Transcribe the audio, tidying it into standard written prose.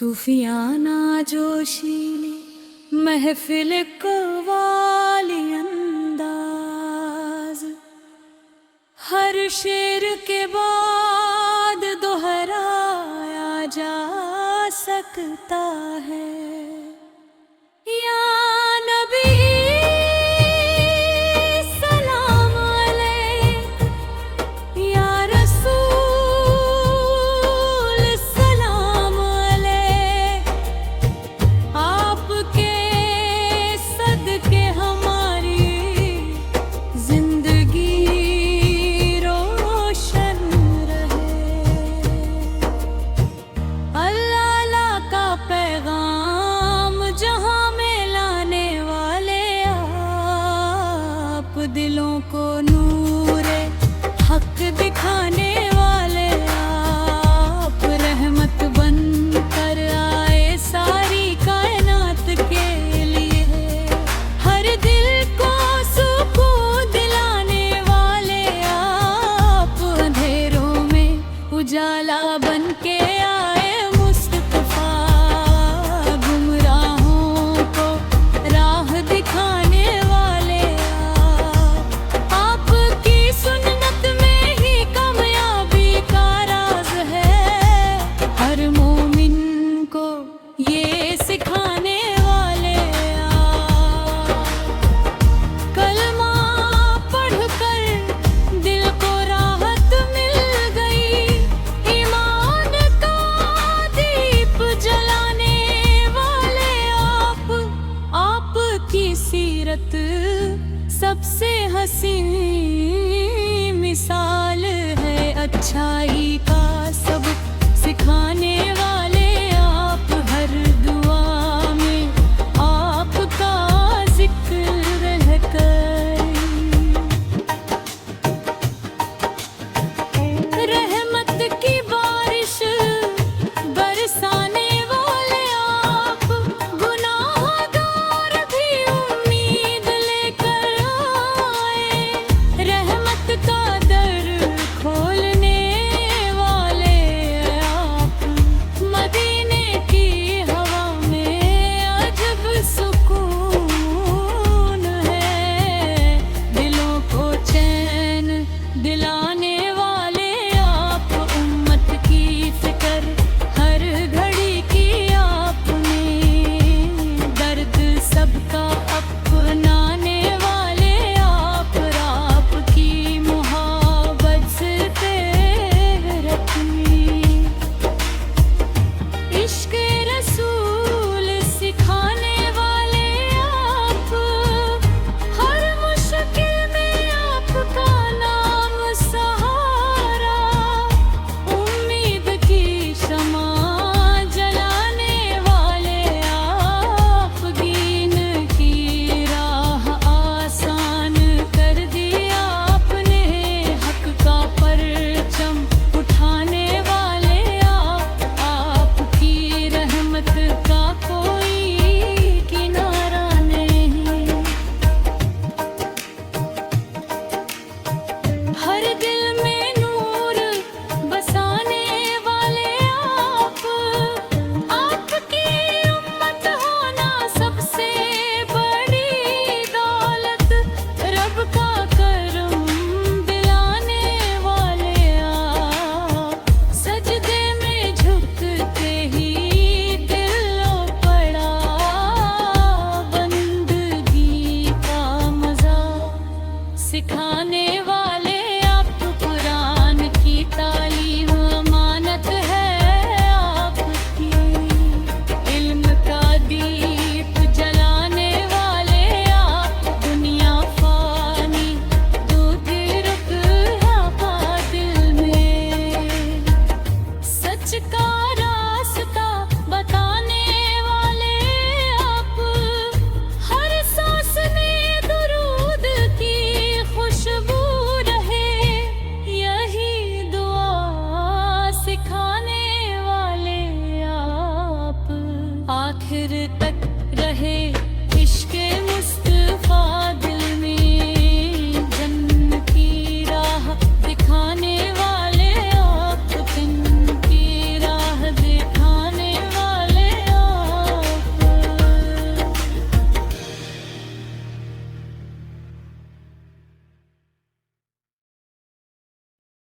सूफियाना जोशीली महफिल कव्वाली अंदाज, हर शेर के बाद दोहराया जा सकता है। या नबी सलाम अलैक, या रसूल सलाम अलैक, आपके सदके हमारी जिंदगी रोशन रहे। अल्लाह का पैगाम जहां में लाने वाले आप, दिलों को नूरे हक दिखाने वाले आप, रहमत बन कर आए सारी कायनात के लिए। हर दिल को सुकून दिलाने वाले आप, अंधेरों में उजाला बन के आए मुस्तफा, गुमराहों को राह दिखाने वाले आप। आपकी सुन्नत में ही कामयाबी का राज है, हर मोमिन को ये सिखाने वाले आप। कलमा पढ़कर दिल को राहत मिल गई, ईमान का दीप जलाने वाले आप। आपकी सीरत सबसे हसीन